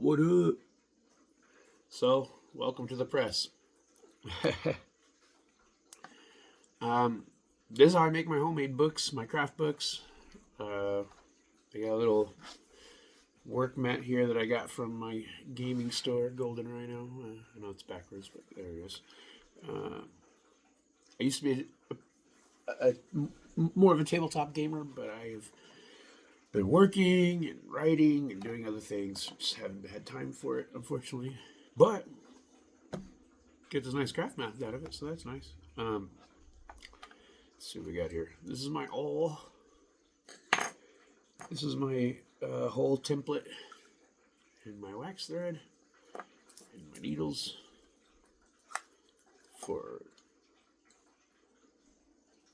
What up? So, welcome to the press. This is how I make my homemade books, my craft books. I got a little work mat here that I got from my gaming store, Golden Rhino. I know it's backwards, but there it is. I used to be more of a tabletop gamer, but I've been working and writing and doing other things. Just haven't had time for it, unfortunately. But get this nice craft mat out of it, so that's nice. Let's see what we got here. This is my awl. This is my whole template and my wax thread and my needles for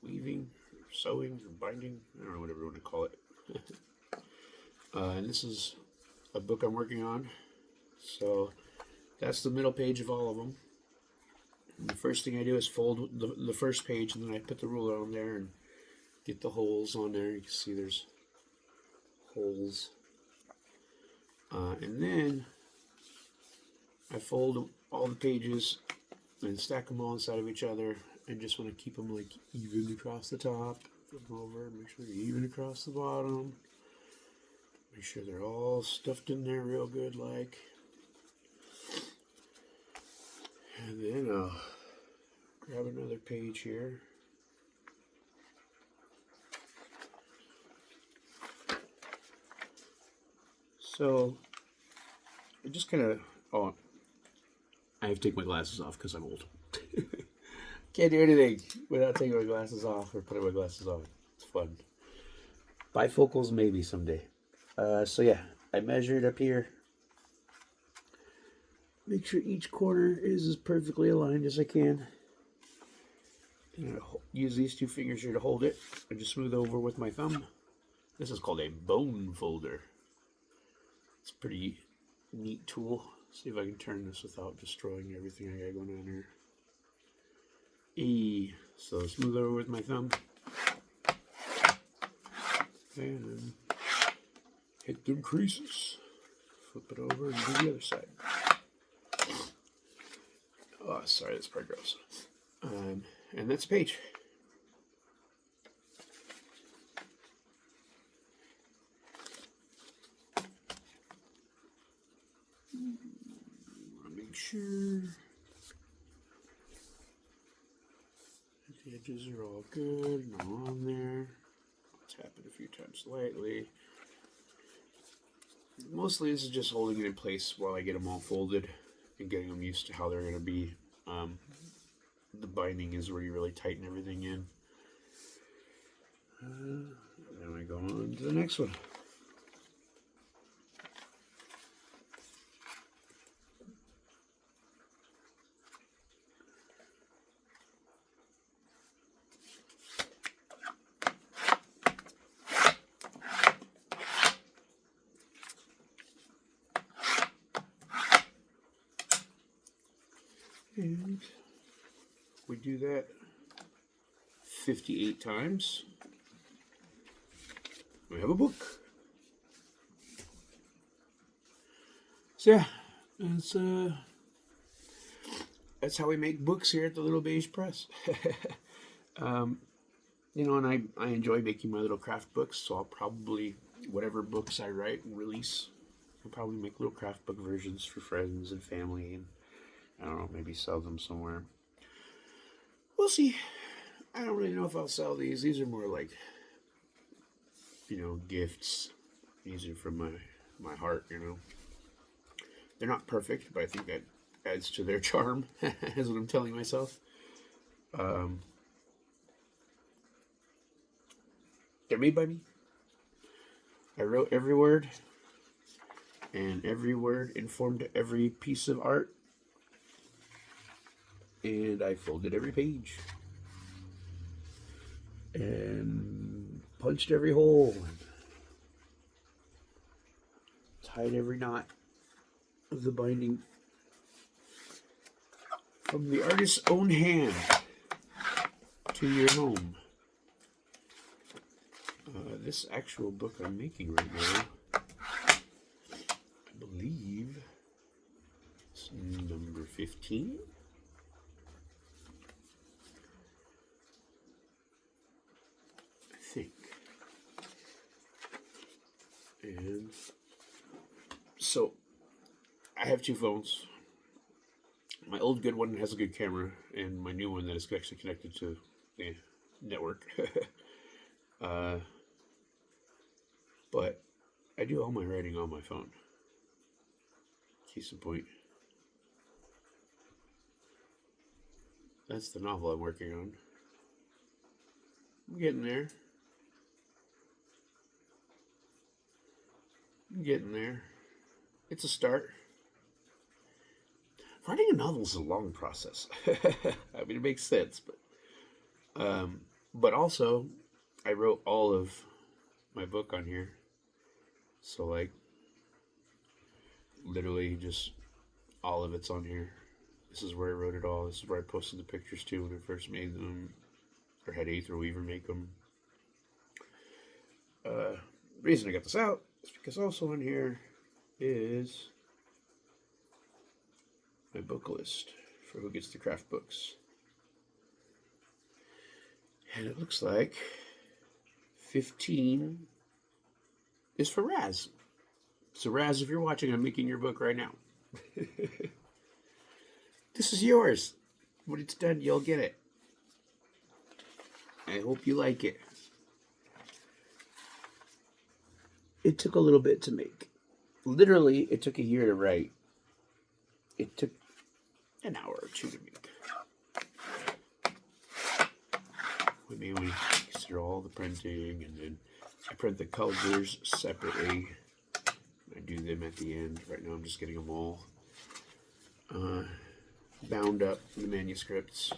weaving, or sewing, or binding. I don't know, whatever you want to call it. And this is a book I'm working on. So that's the middle page of all of them. And the first thing I do is fold the first page, and then I put the ruler on there and get the holes on there. You can see there's holes. And then I fold all the pages and stack them all inside of each other, and just want to keep them like even across the top. Flip them over, make sure they're even across the bottom. Make sure they're all stuffed in there real good, like. And then I'll grab another page here. So, I just kind of, I have to take my glasses off because I'm old. Can't do anything without taking my glasses off or putting my glasses on. It's fun. Bifocals maybe someday. So yeah, I measured up here. Make sure each corner is as perfectly aligned as I can. And I use these two fingers here to hold it. I just smooth over with my thumb. This is called a bone folder. It's a pretty neat tool. See if I can turn this without destroying everything I got going on here. So smooth over with my thumb. And then hit them creases. Flip it over and do the other side. Oh, sorry, that's part gross. And that's a page. Make sure the edges are all good and all on there. I'll tap it a few times lightly. Mostly this is just holding it in place while I get them all folded and getting them used to how they're going to be. The binding is where you really tighten everything in. Then I go on to the next one. And we do that 58 times. We have a book. So yeah, that's how we make books here at the Lil Beige Press. And I enjoy making my little craft books, so I'll probably, whatever books I write and release, I'll probably make little craft book versions for friends and family, and I don't know, maybe sell them somewhere. We'll see. I don't really know if I'll sell these. These are more like, gifts. These are from my heart, They're not perfect, but I think that adds to their charm, is what I'm telling myself. They're made by me. I wrote every word, and every word informed every piece of art. And I folded every page and punched every hole and tied every knot of the binding from the artist's own hand to your home. This actual book I'm making right now, I believe 15. I think. And so I have two phones. My old good one has a good camera, and my new one that is actually connected to the network. But I do all my writing on my phone. Case in point. That's the novel I'm working on. I'm getting there. I'm getting there. It's a start. Writing a novel is a long process. I mean, it makes sense, but also, I wrote all of my book on here. So, like, literally just all of it's on here. This is where I wrote it all. This is where I posted the pictures too when I first made them, or had Aether Weaver make them. The reason I got this out is because also in here is my book list for who gets the craft books. And it looks like 15 is for Raz. So Raz, if you're watching, I'm making your book right now. This is yours. When it's done, you'll get it. I hope you like it. It took a little bit to make. Literally, it took a year to write. It took an hour or two to make. We mainly consider all the printing, and then I print the covers separately. I do them at the end. Right now I'm just getting them all bound up in the manuscripts,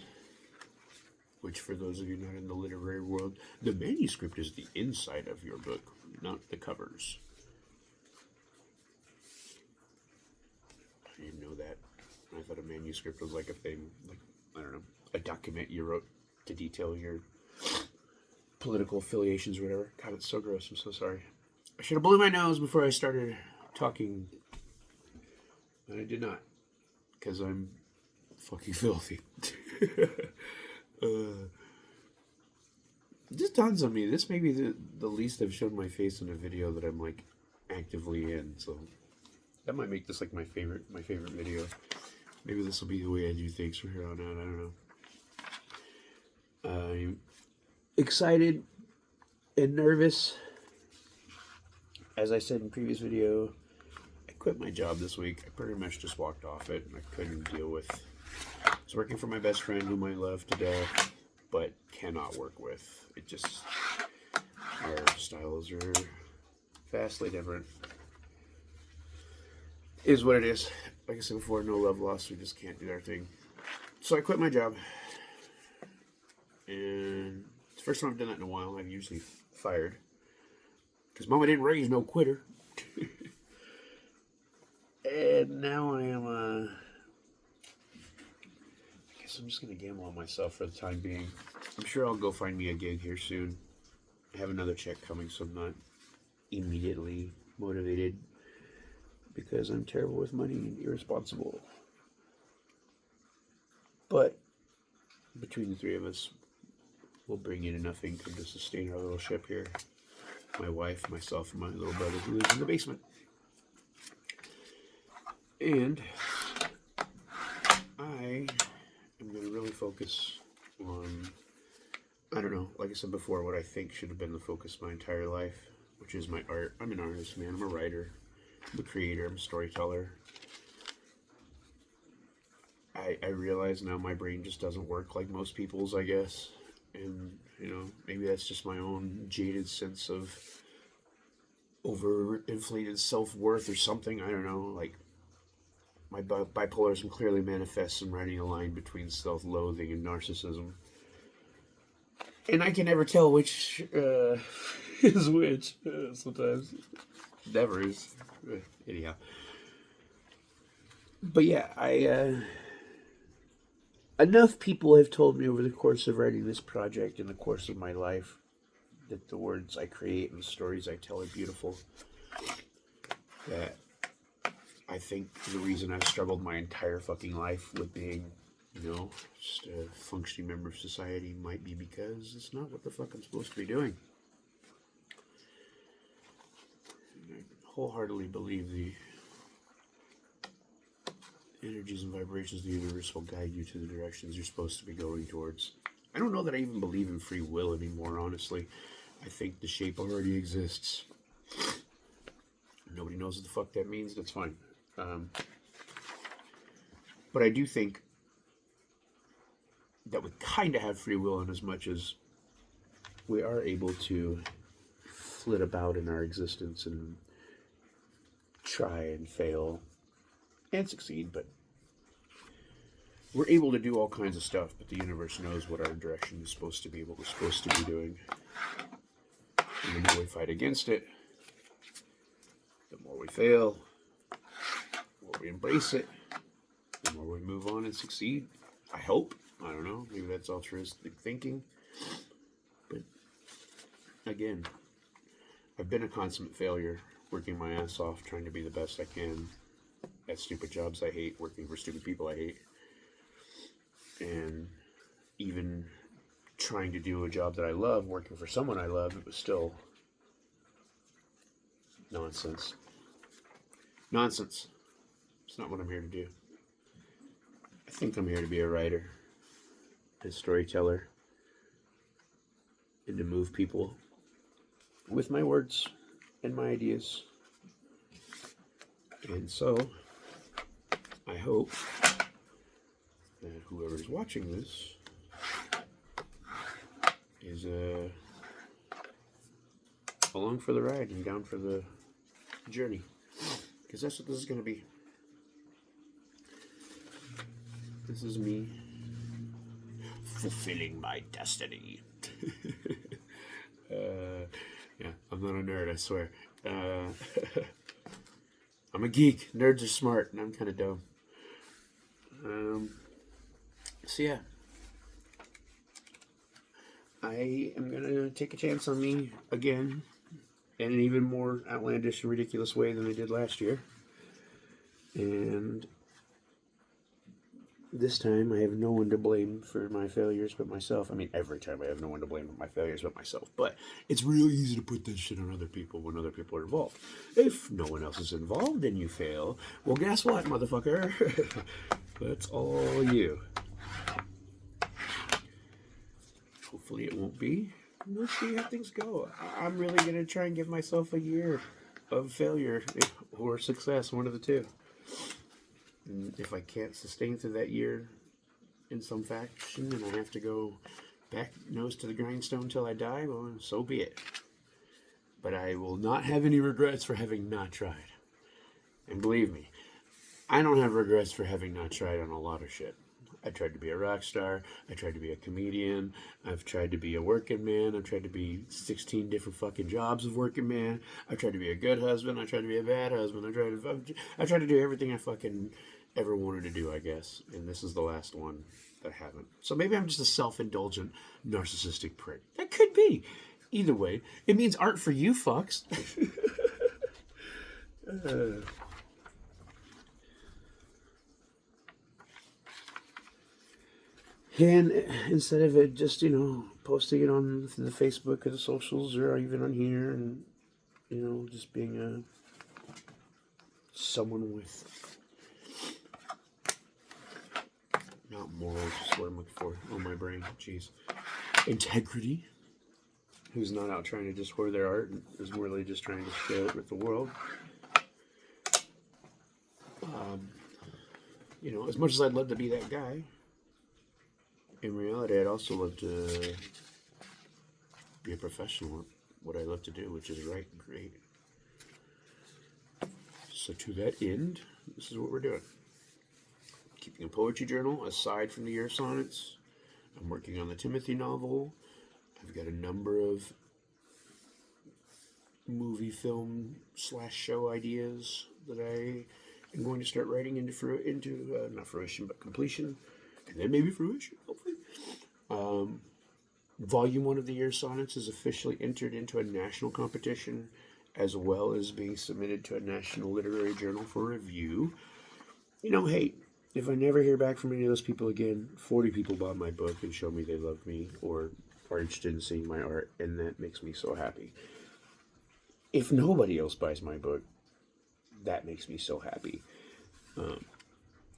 which for those of you not in the literary world, the manuscript is the inside of your book, not the covers. I didn't know that. I thought a manuscript was like a thing, like, I don't know, a document you wrote to detail your political affiliations or whatever. God, it's so gross. I'm so sorry. I should have blew my nose before I started talking. And I did not. Because I'm fucking filthy. This dawns on me. This may be the least I've shown my face in a video that I'm like actively in. So that might make this like my favorite video. Maybe this will be the way I do things from here on out. I don't know. I'm excited and nervous. As I said in previous video, I quit my job this week. I pretty much just walked off it. I couldn't deal with. I was working for my best friend, whom I love to death, but cannot work with. It just, our styles are vastly different. Is what it is. Like I said before, no love lost. We just can't do our thing. So I quit my job. And it's the first time I've done that in a while. I've usually fired. Because Mama didn't raise no quitter. And now I am, I guess I'm just going to gamble on myself for the time being. I'm sure I'll go find me a gig here soon. I have another check coming, so I'm not immediately motivated. Because I'm terrible with money and irresponsible. But between the three of us, we'll bring in enough income to sustain our little ship here. My wife, myself, and my little brother who lives in the basement. And I am going to really focus on, I don't know, like I said before, what I think should have been the focus of my entire life, which is my art. I'm an artist, man. I'm a writer. I'm a creator. I'm a storyteller. I realize now my brain just doesn't work like most people's, I guess. And, you know, maybe that's just my own jaded sense of overinflated self-worth or something. I don't know. Like, my bipolarism clearly manifests in writing a line between self-loathing and narcissism. And I can never tell which is which sometimes. Never is. Anyhow. But yeah, enough people have told me over the course of writing this project, in the course of my life, that the words I create and the stories I tell are beautiful. That I think the reason I've struggled my entire fucking life with being, just a functioning member of society might be because it's not what the fuck I'm supposed to be doing. And I wholeheartedly believe the energies and vibrations of the universe will guide you to the directions you're supposed to be going towards. I don't know that I even believe in free will anymore, honestly. I think the shape already exists. Nobody knows what the fuck that means. That's fine. But I do think that we kind of have free will in as much as we are able to flit about in our existence and try and fail and succeed, but we're able to do all kinds of stuff, but the universe knows what our direction is supposed to be, what we're supposed to be doing. And the more we fight against it, the more we fail, the more we embrace it, the more we move on and succeed. I hope. I don't know. Maybe that's altruistic thinking. But again, I've been a consummate failure, working my ass off, trying to be the best I can at stupid jobs I hate, working for stupid people I hate. And even trying to do a job that I love, working for someone I love, it was still nonsense. Nonsense. It's not what I'm here to do. I think I'm here to be a writer, a storyteller, and to move people with my words and my ideas. And so, I hope that whoever's watching this is along for the ride and down for the journey, because that's what this is going to be. This is me fulfilling my destiny. Yeah, I'm not a nerd, I swear. I'm a geek. Nerds are smart, and I'm kind of dumb. So yeah, I am going to take a chance on me again, in an even more outlandish and ridiculous way than I did last year. And this time I have no one to blame for my failures but myself. I mean, every time I have no one to blame for my failures but myself. But it's real easy to put that shit on other people when other people are involved. If no one else is involved and you fail, well, guess what, motherfucker? That's all you. Hopefully it won't be. We'll see how things go. I'm really going to try and give myself a year of failure or success, one of the two. And if I can't sustain through that year in some fashion and I have to go back nose to the grindstone till I die, well, so be it. But I will not have any regrets for having not tried. And believe me, I don't have regrets for having not tried on a lot of shit. I tried to be a rock star. I tried to be a comedian. I've tried to be a working man. I've tried to be 16 different fucking jobs of working man. I've tried to be a good husband. I tried to be a bad husband. I tried to do everything I fucking ever wanted to do, I guess. And this is the last one that I haven't. So maybe I'm just a self-indulgent, narcissistic prick. That could be. Either way, it means art for you fucks. And instead of it just, posting it on the Facebook or the socials or even on here and, just being someone with, not morals, just what I'm looking for on my brain, jeez, integrity, who's not out trying to just hoard their art and is really just trying to share it with the world. As much as I'd love to be that guy, in reality, I'd also love to be a professional at what I love to do, which is write and create. So to that end, this is what we're doing. Keeping a poetry journal aside from the year sonnets. I'm working on the Timothy novel. I've got a number of movie, film / show ideas that I am going to start writing into not fruition, but completion. And then maybe fruition, hopefully. Volume 1 of the Year Sonnets is officially entered into a national competition, as well as being submitted to a national literary journal for review. You know, hey, if I never hear back from any of those people again, 40 people bought my book and showed me they love me or are interested in seeing my art, and that makes me so happy. If nobody else buys my book, that makes me so happy.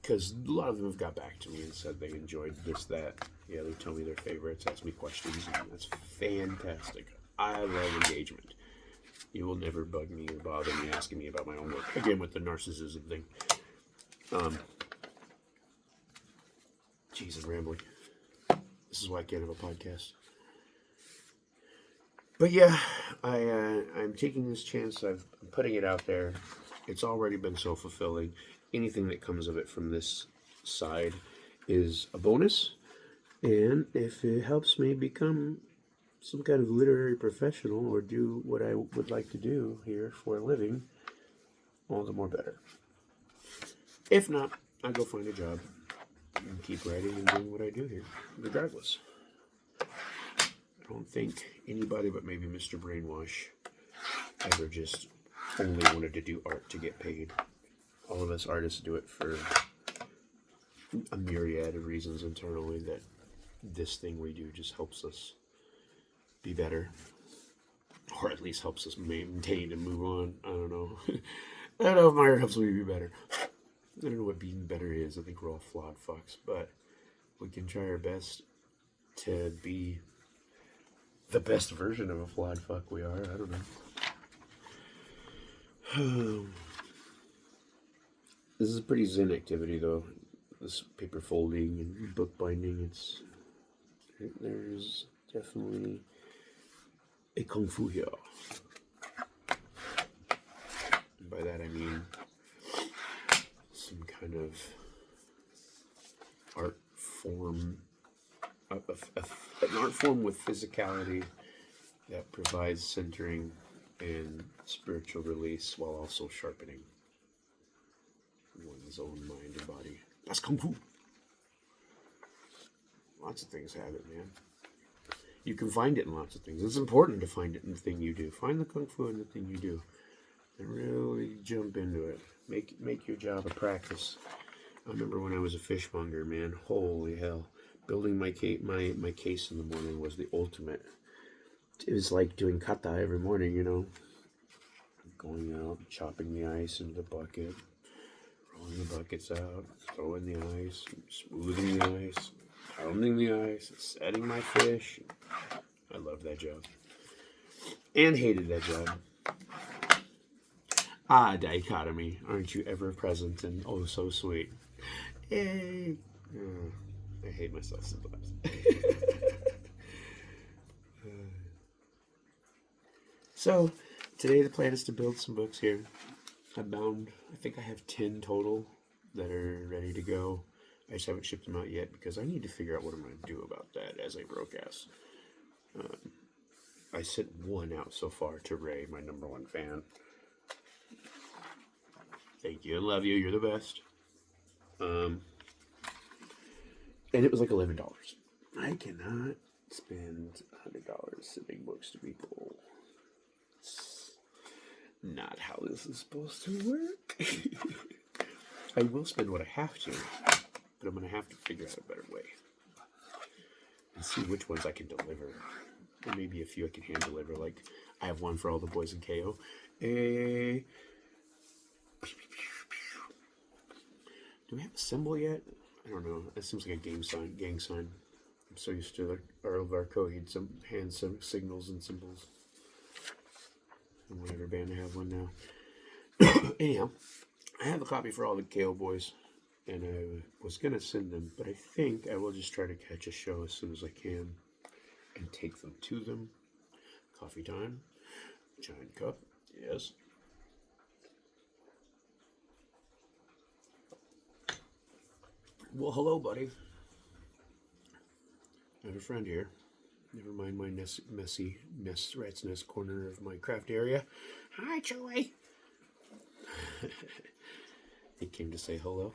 Because a lot of them have got back to me and said they enjoyed this, that. Yeah, they tell me their favorites, ask me questions, and that's fantastic. I love engagement. You will never bug me or bother me asking me about my own work. Again, with the narcissism thing. Jesus, I'm rambling. This is why I can't have a podcast. But yeah, I'm taking this chance. I'm putting it out there. It's already been so fulfilling. Anything that comes of it from this side is a bonus. And if it helps me become some kind of literary professional or do what I would like to do here for a living, all the more better. If not, I go find a job and keep writing and doing what I do here, regardless. I don't think anybody but maybe Mr. Brainwash ever just only wanted to do art to get paid. All of us artists do it for a myriad of reasons internally, that this thing we do just helps us be better, or at least helps us maintain and move on. I don't know. I don't know if my art helps me be better. I don't know what being better is. I think we're all flawed fucks, but we can try our best to be the best version of a flawed fuck we are. I don't know. This is a pretty zen activity, though. This paper folding and book binding. There's definitely a kung fu here. And by that I mean some kind of art form, an art form with physicality that provides centering and spiritual release while also sharpening one's own mind and body. That's kung fu. Lots of things have it, man. You can find it in lots of things. It's important to find it in the thing you do. Find the kung fu in the thing you do, and really jump into it. Make your job a practice. I remember when I was a fishmonger, man. Holy hell! Building my case in the morning was the ultimate. It was like doing kata every morning, you know. Going out, chopping the ice into the bucket, rolling the buckets out, throwing the ice, smoothing the ice, pounding the ice, setting my fish. I loved that job. And hated that job. Ah, dichotomy. Aren't you ever present and oh so sweet? Yay. I hate myself sometimes. So, today the plan is to build some books here. I think I have 10 total that are ready to go. I just haven't shipped them out yet because I need to figure out what I'm going to do about that as a broke ass. I sent one out so far to Ray, my number one fan. Thank you and love you. You're the best. And it was like $11. I cannot spend $100 sending books to people. It's not how this is supposed to work. I will spend what I have to, but I'm going to have to figure out a better way and see which ones I can deliver. Or maybe a few I can hand deliver. Like, I have one for all the boys in KO. Do we have a symbol yet? I don't know. That seems like a gang sign. I'm so used to all of our Coheed, some hand signals and symbols. I want every band to have one now. Anyhow, I have a copy for all the KO boys, and I was going to send them, but I think I will just try to catch a show as soon as I can and take them to them. Coffee time. Giant cup. Yes. Well, hello, buddy. I have a friend here. Never mind my messy rat's nest corner of my craft area. Hi, Joey. He came to say hello.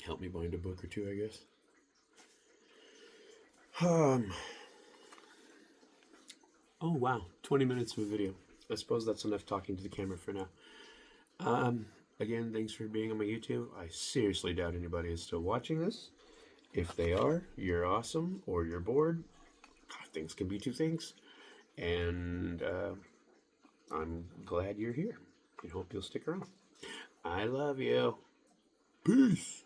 Help me bind a book or two, I guess. Oh, wow. 20 minutes of a video. I suppose that's enough talking to the camera for now. Um, Again, thanks for being on my YouTube. I seriously doubt anybody is still watching this. If they are, you're awesome, or you're bored. Things can be two things. And I'm glad you're here. I hope you'll stick around. I love you. Peace.